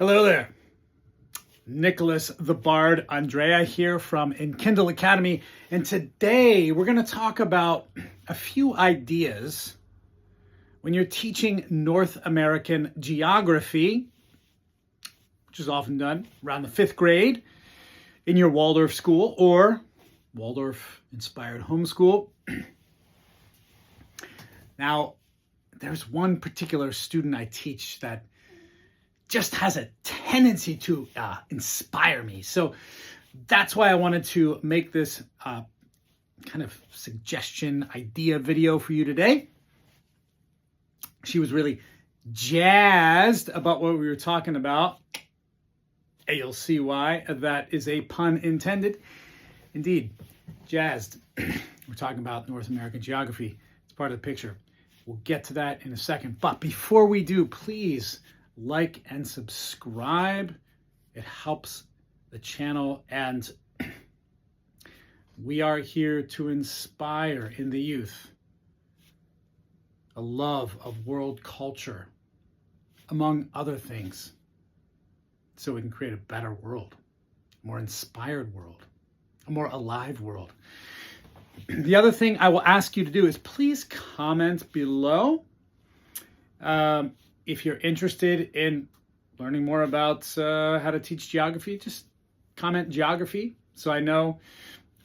Hello there. Nicholas the Bard Andrea here from Enkindle Academy. And today we're going to talk about a few ideas when you're teaching North American geography, which is often done around the 5th grade in your Waldorf school or Waldorf-inspired homeschool. Now, there's one particular student I teach that just has a tendency to inspire me. So that's why I wanted to make this kind of suggestion idea video for you today. She was really jazzed about what we were talking about. And you'll see why. That is a pun intended. Indeed, jazzed. We're talking about North American geography. It's part of the picture. We'll get to that in a second. But before we do, please like and subscribe. It helps the channel, and we are here to inspire in the youth a love of world culture, among other things, so we can create a better world, a more inspired world, a more alive world. The other thing I will ask you to do is please comment below if you're interested in learning more about how to teach geography. Just comment geography so I know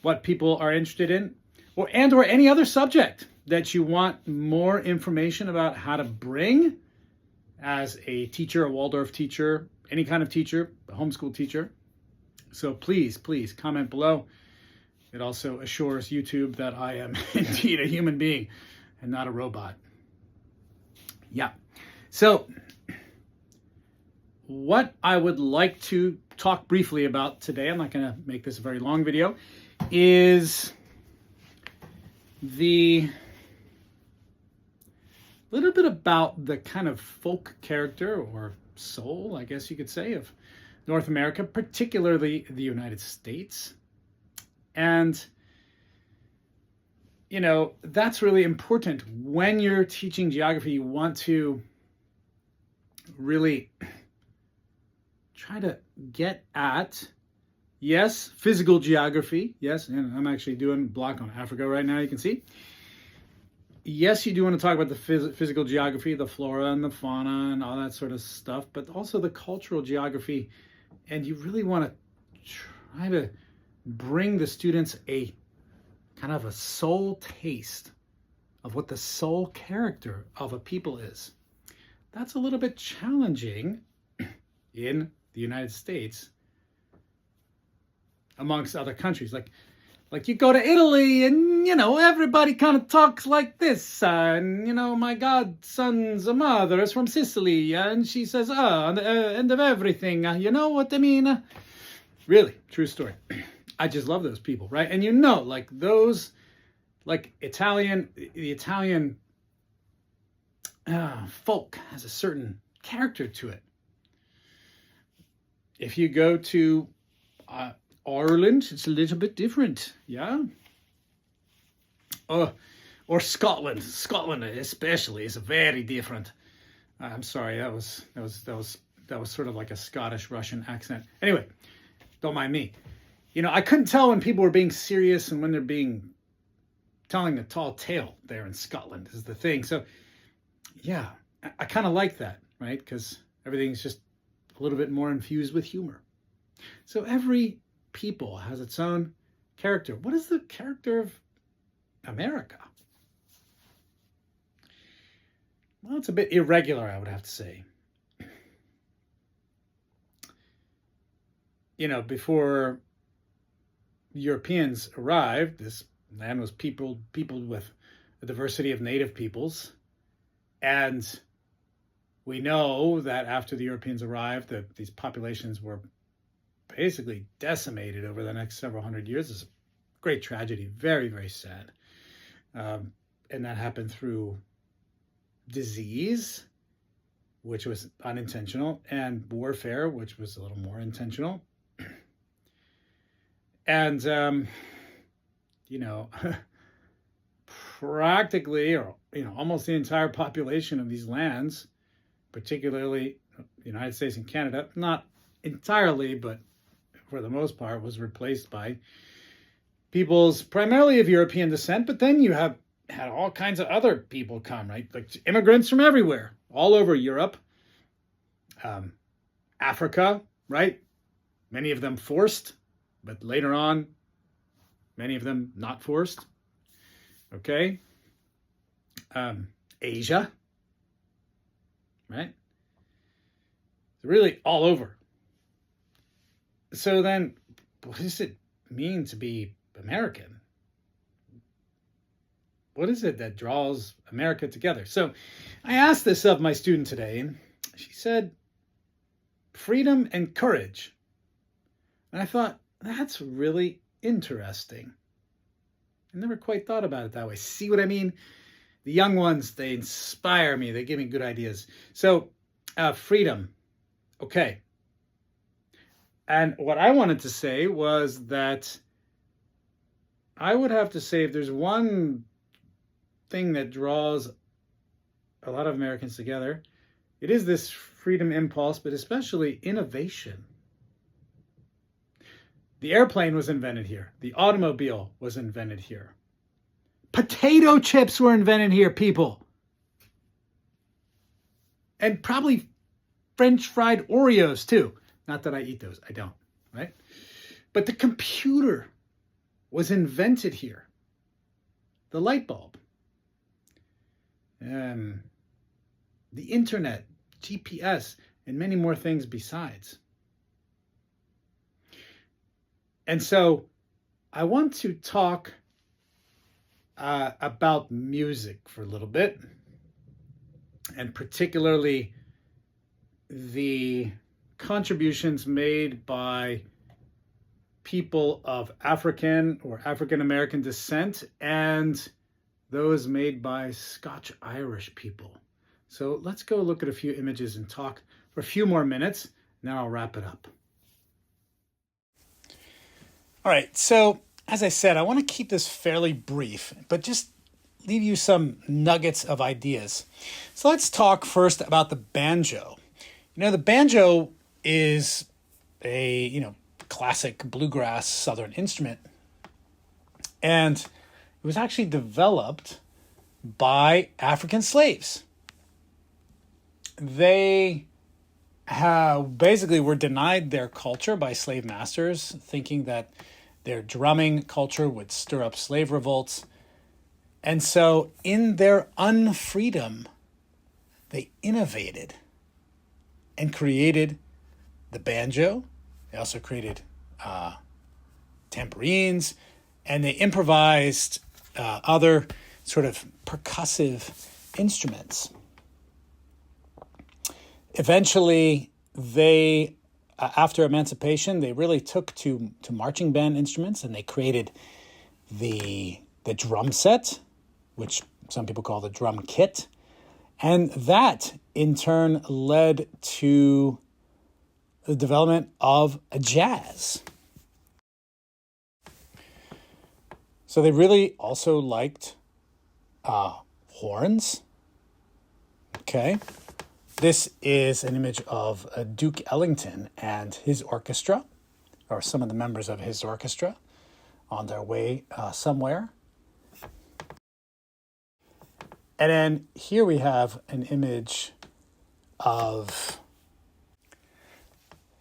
what people are interested in, or any other subject that you want more information about how to bring as a teacher, a Waldorf teacher, any kind of teacher, a homeschool teacher. So please comment below. It also assures YouTube that I am indeed a human being and not a robot. Yeah. So what I would like to talk briefly about today, I'm not going to make this a very long video, is the little bit about the kind of folk character or soul, I guess you could say, of North America, particularly the United States. And, you know, that's really important. When you're teaching geography, you want to really try to get at, yes, physical geography. Yes, and I'm actually doing a block on Africa right now, you can see. Yes, you do want to talk about the physical geography, the flora and the fauna and all that sort of stuff, but also the cultural geography. And you really want to try to bring the students a kind of a soul taste of what the soul character of a people is. That's a little bit challenging in the United States amongst other countries. Like you go to Italy and, you know, everybody kind of talks like this. And, you know, my godson's mother is from Sicily. And she says, end of everything. You know what I mean? Really, true story. I just love those people, right? And you know, like those, like the Italian folk has a certain character to it. If you go to Ireland, it's a little bit different, yeah? Or Scotland. Scotland especially is very different. I'm sorry, that was sort of like a Scottish Russian accent. Anyway, don't mind me. You know, I couldn't tell when people were being serious and when they're telling a tall tale there in Scotland is the thing. So, yeah, I kind of like that, right? Because everything's just a little bit more infused with humor. So every people has its own character. What is the character of America? Well, it's a bit irregular, I would have to say. You know, before Europeans arrived, this land was peopled with a diversity of native peoples. And we know that after the Europeans arrived, that these populations were basically decimated over the next several hundred years. It's a great tragedy, very, very sad. And that happened through disease, which was unintentional, and warfare, which was a little more intentional. And, you know, practically, or, you know, almost the entire population of these lands, particularly the United States and Canada, not entirely, but for the most part, was replaced by peoples primarily of European descent. But then you have had all kinds of other people come, right? Like immigrants from everywhere, all over Europe, Africa, right? Many of them forced, but later on, many of them not forced. Okay. Asia, right? Really all over. So then, what does it mean to be American? What is it that draws America together? So I asked this of my student today, and she said, freedom and courage. And I thought, that's really interesting. I never quite thought about it that way. See what I mean? The young ones, they inspire me. They give me good ideas. So, freedom. Okay. And what I wanted to say was that I would have to say if there's one thing that draws a lot of Americans together, it is this freedom impulse, but especially innovation. The airplane was invented here. The automobile was invented here. Potato chips were invented here, people. And probably French fried Oreos too. Not that I eat those, I don't, right? But the computer was invented here. The light bulb. The internet, GPS, and many more things besides. And so I want to talk about music for a little bit, and particularly the contributions made by people of African or African American descent and those made by Scotch-Irish people. So let's go look at a few images and talk for a few more minutes, and then I'll wrap it up. All right, so as I said, I want to keep this fairly brief, but just leave you some nuggets of ideas. So let's talk first about the banjo. The banjo is a, classic bluegrass Southern instrument. And it was actually developed by African slaves. They basically were denied their culture by slave masters, thinking that their drumming culture would stir up slave revolts. And so in their unfreedom, they innovated and created the banjo. They also created tambourines, and they improvised other sort of percussive instruments. Eventually, they, after emancipation, they really took to marching band instruments, and they created the drum set, which some people call the drum kit. And that, in turn, led to the development of jazz. So they really also liked horns. Okay. This is an image of Duke Ellington and his orchestra, or some of the members of his orchestra, on their way somewhere. And then here we have an image of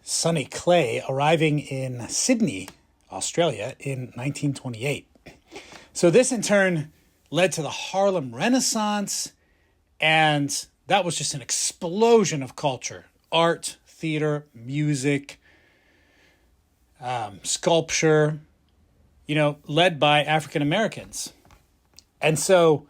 Sonny Clay arriving in Sydney, Australia in 1928. So this in turn led to the Harlem Renaissance, and that was just an explosion of culture. Art, theater, music, sculpture, led by African Americans. And so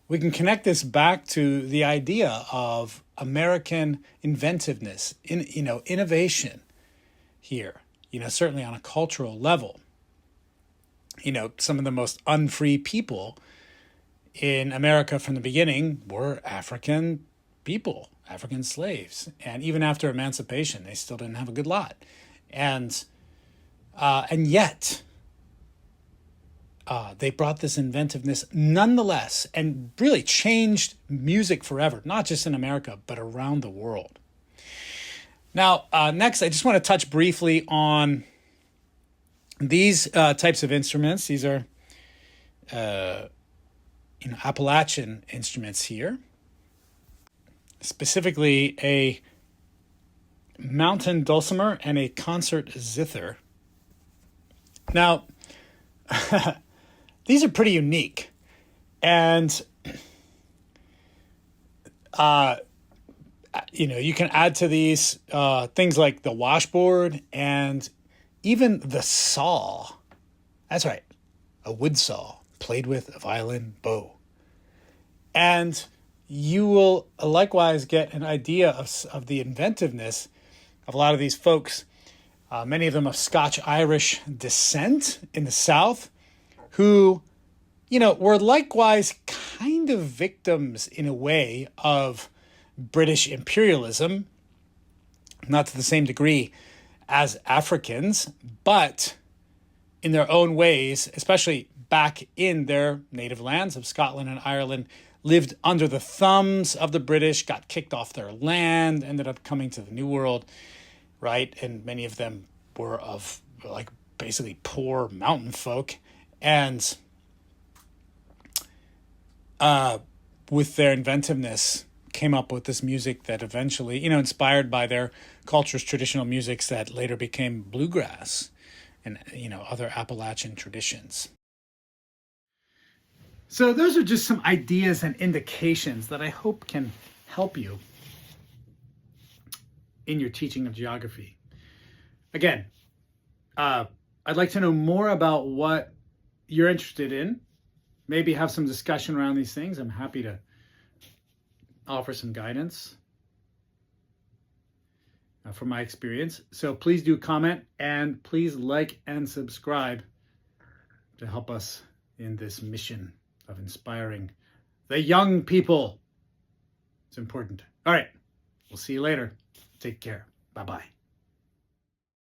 we can connect this back to the idea of American inventiveness, innovation here, certainly on a cultural level. Some of the most unfree people in America from the beginning were African people, African slaves. And even after emancipation, they still didn't have a good lot. And yet, they brought this inventiveness nonetheless and really changed music forever, not just in America, but around the world. Now, next, I just want to touch briefly on these types of instruments. These are Appalachian instruments here, specifically a mountain dulcimer and a concert zither. Now, these are pretty unique, and you can add to these things like the washboard and even the saw. That's right, a wood saw played with a violin bow. And you will likewise get an idea of the inventiveness of a lot of these folks, many of them of Scotch-Irish descent in the South, who, were likewise kind of victims in a way of British imperialism, not to the same degree as Africans, but in their own ways, especially back in their native lands of Scotland and Ireland, lived under the thumbs of the British, got kicked off their land, ended up coming to the New World, right? And many of them were of basically poor mountain folk, and with their inventiveness came up with this music that eventually, inspired by their culture's traditional musics that later became bluegrass and, other Appalachian traditions. So those are just some ideas and indications that I hope can help you in your teaching of geography. Again, I'd like to know more about what you're interested in. Maybe have some discussion around these things. I'm happy to offer some guidance from my experience. So please do comment, and please like and subscribe to help us in this mission of inspiring the young people. It's important. All right. We'll see you later. Take care. Bye-bye.